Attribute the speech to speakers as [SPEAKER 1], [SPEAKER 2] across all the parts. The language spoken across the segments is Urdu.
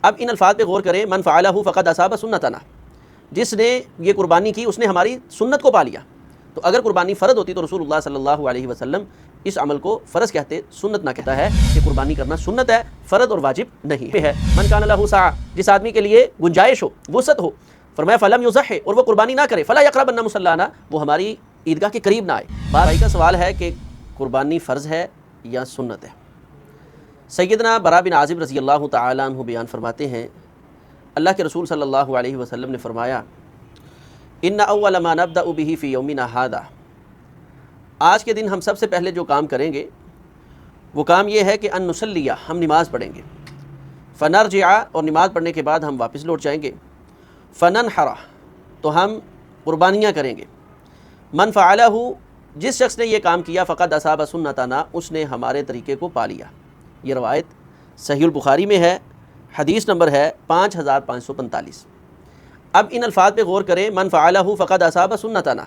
[SPEAKER 1] اب ان الفاظ پہ غور کریں، من فعلہ فقد اصاب سنتنا، جس نے یہ قربانی کی اس نے ہماری سنت کو پا لیا۔ تو اگر قربانی فرض ہوتی تو رسول اللہ صلی اللہ علیہ وسلم اس عمل کو فرض کہتے، سنت نہ کہتا ہے کہ قربانی کرنا سنت ہے، فرض اور واجب نہیں ہے۔ من کان لہ سعہ، جس آدمی کے لیے گنجائش ہو، وسعت ہو، فرمایا فلم یضحِ، اور وہ قربانی نہ کرے، فلا یقربن مصلانا، وہ ہماری عیدگاہ کے قریب نہ آئے۔ بھائی کا سوال ہے کہ قربانی فرض ہے یا سنت ہے؟ سیدنا برا بن عازب رضی اللہ تعالیٰ عنہ بیان فرماتے ہیں، اللہ کے رسول صلی اللہ علیہ وسلم نے فرمایا ان اول ما نبدأ به فی یومنا ھذا، آج کے دن ہم سب سے پہلے جو کام کریں گے وہ کام یہ ہے کہ ان نصلی، ہم نماز پڑھیں گے، فنرجع، اور نماز پڑھنے کے بعد ہم واپس لوٹ جائیں گے، فننحر، تو ہم قربانیاں کریں گے، من فعلہ، جس شخص نے یہ کام کیا، فقد اصاب سنتنا، اس نے ہمارے طریقے کو پا لیا۔ یہ روایت صحیح البخاری میں ہے، حدیث نمبر ہے 5545۔ اب ان الفاظ پہ غور کریں، من فعلہ فقد اصاب سنتنا،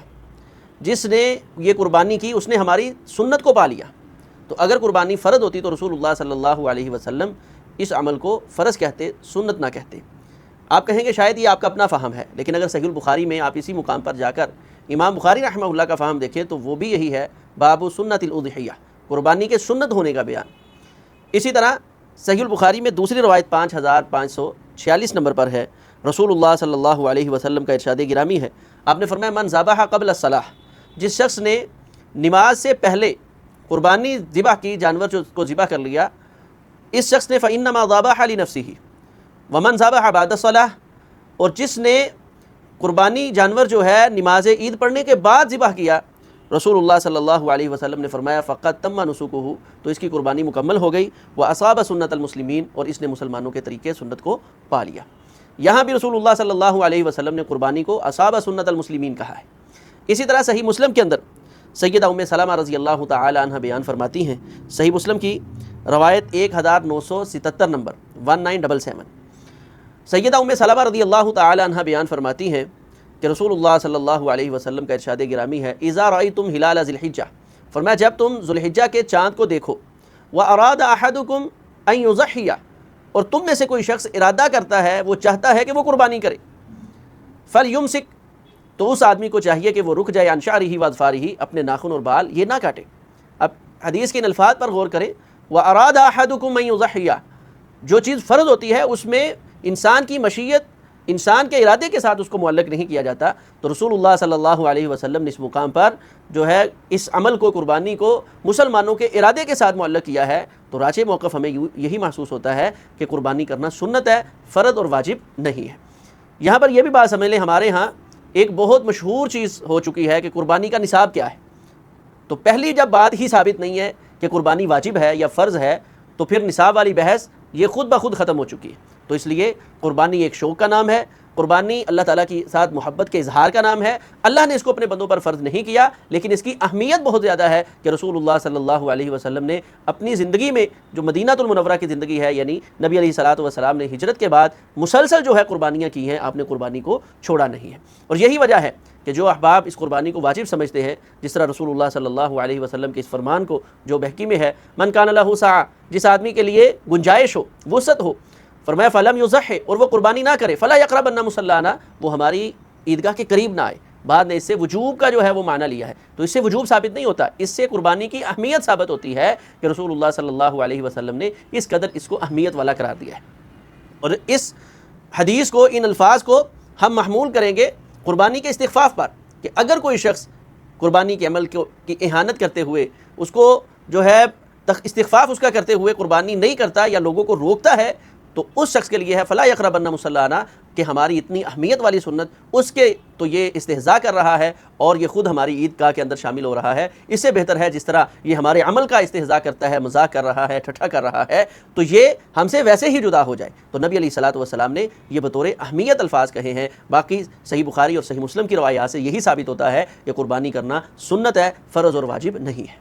[SPEAKER 1] جس نے یہ قربانی کی اس نے ہماری سنت کو پا لیا۔ تو اگر قربانی فرض ہوتی تو رسول اللہ صلی اللہ علیہ وسلم اس عمل کو فرض کہتے، سنت نہ کہتے۔ آپ کہیں گے شاید یہ آپ کا اپنا فہم ہے، لیکن اگر صحیح البخاری میں آپ اسی مقام پر جا کر امام بخاری رحمہ اللہ کا فہم دیکھیں تو وہ بھی یہی ہے، باب سنت الاضحیہ، قربانی کے سنت ہونے کا بیان۔ اسی طرح صحیح البخاری میں دوسری روایت 5546 نمبر پر ہے، رسول اللہ صلی اللہ علیہ وسلم کا ارشاد گرامی ہے، آپ نے فرمایا من ذبح قبل الصلاۃ، جس شخص نے نماز سے پہلے قربانی ذبح کی، جانور کو ذبح کر لیا، اس شخص نے فإنما ذبح لنفسہ ومن ذبح بعد الصلاۃ، اور جس نے قربانی جانور جو ہے نماز عید پڑھنے کے بعد ذبح کیا، رسول اللہ صلی اللہ علیہ وسلم نے فرمایا فقط تم نسکہ، تو اس کی قربانی مکمل ہو گئی، واصاب سنت المسلمین، اور اس نے مسلمانوں کے طریقے سنت کو پا لیا۔ یہاں بھی رسول اللہ صلی اللہ علیہ وسلم نے قربانی کو اصاب سنت المسلمین کہا ہے۔ اسی طرح صحیح مسلم کے اندر سیدہ ام سلمہ رضی اللہ تعالی عنہ بیان فرماتی ہیں، صحیح مسلم کی روایت 1977 نمبر 1977، سیدہ ام سلمہ رضی اللہ تعالی عنہ بیان فرماتی ہیں کہ رسول اللہ صلی اللہ علیہ وسلم کا ارشاد گرامی ہے اذا رأیتم ہلال ذی الحجہ، فرمایا جب تم ذو الحجہ کے چاند کو دیکھو، واراد احدکم ان یضحی، اور تم میں سے کوئی شخص ارادہ کرتا ہے، وہ چاہتا ہے کہ وہ قربانی کرے، فلیمسک، تو اس آدمی کو چاہیے کہ وہ رک جائے، عن شعرہ واظفارہ، اپنے ناخن اور بال یہ نہ کاٹے۔ اب حدیث کے ان الفاظ پر غور کریں، واراد احدکم ان یضحی، جو چیز فرض ہوتی ہے اس میں انسان کی مشیت، انسان کے ارادے کے ساتھ اس کو معلق نہیں کیا جاتا، تو رسول اللہ صلی اللہ علیہ وسلم نے اس مقام پر جو ہے اس عمل کو، قربانی کو مسلمانوں کے ارادے کے ساتھ معلق کیا ہے، تو راجح موقف ہمیں یہی محسوس ہوتا ہے کہ قربانی کرنا سنت ہے، فرض اور واجب نہیں ہے۔ یہاں پر یہ بھی بات سمجھ لیں، ہمارے ہاں ایک بہت مشہور چیز ہو چکی ہے کہ قربانی کا نصاب کیا ہے، تو پہلی جب بات ہی ثابت نہیں ہے کہ قربانی واجب ہے یا فرض ہے، تو پھر نصاب والی بحث یہ خود بخود ختم ہو چکی ہے۔ تو اس لیے قربانی ایک شوق کا نام ہے، قربانی اللہ تعالیٰ کے ساتھ محبت کے اظہار کا نام ہے۔ اللہ نے اس کو اپنے بندوں پر فرض نہیں کیا، لیکن اس کی اہمیت بہت زیادہ ہے کہ رسول اللہ صلی اللہ علیہ وسلم نے اپنی زندگی میں، جو مدینہ المنورہ کی زندگی ہے، یعنی نبی علیہ الصلوۃ والسلام نے ہجرت کے بعد مسلسل جو ہے قربانیاں کی ہیں، آپ نے قربانی کو چھوڑا نہیں ہے۔ اور یہی وجہ ہے کہ جو احباب اس قربانی کو واجب سمجھتے ہیں، جس طرح رسول اللہ صلی اللہ علیہ وسلم کے اس فرمان کو جو بحقی میں ہے، من کان لہ سعہ، جس آدمی کے لیے گنجائش ہو، وسعت ہو، فرمایا فلم یضحِ، اور وہ قربانی نہ کرے، فلا یقربن مصلانا، وہ ہماری عیدگاہ کے قریب نہ آئے۔ بعد نے اس سے وجوب کا جو ہے وہ معنی لیا ہے، تو اس سے وجوب ثابت نہیں ہوتا، اس سے قربانی کی اہمیت ثابت ہوتی ہے کہ رسول اللہ صلی اللہ علیہ وسلم نے اس قدر اس کو اہمیت والا قرار دیا ہے۔ اور اس حدیث کو، ان الفاظ کو ہم محمول کریں گے قربانی کے استخفاف پر، کہ اگر کوئی شخص قربانی کے عمل کی اہانت کرتے ہوئے، اس کو جو ہے استخفاف اس کا کرتے ہوئے قربانی نہیں کرتا یا لوگوں کو روکتا ہے، تو اس شخص کے لیے ہے فلا یقربن مصلانا، کہ ہماری اتنی اہمیت والی سنت اس کے تو یہ استہزاء کر رہا ہے، اور یہ خود ہماری عیدگاہ کے اندر شامل ہو رہا ہے۔ اس سے بہتر ہے جس طرح یہ ہمارے عمل کا استہزاء کرتا ہے، مذاق کر رہا ہے، ٹھٹھا کر رہا ہے، تو یہ ہم سے ویسے ہی جدا ہو جائے۔ تو نبی علیہ الصلوۃ والسلام نے یہ بطور اہمیت الفاظ کہے ہیں۔ باقی صحیح بخاری اور صحیح مسلم کی روایات سے یہی ثابت ہوتا ہے کہ قربانی کرنا سنت ہے، فرض اور واجب نہیں ہے۔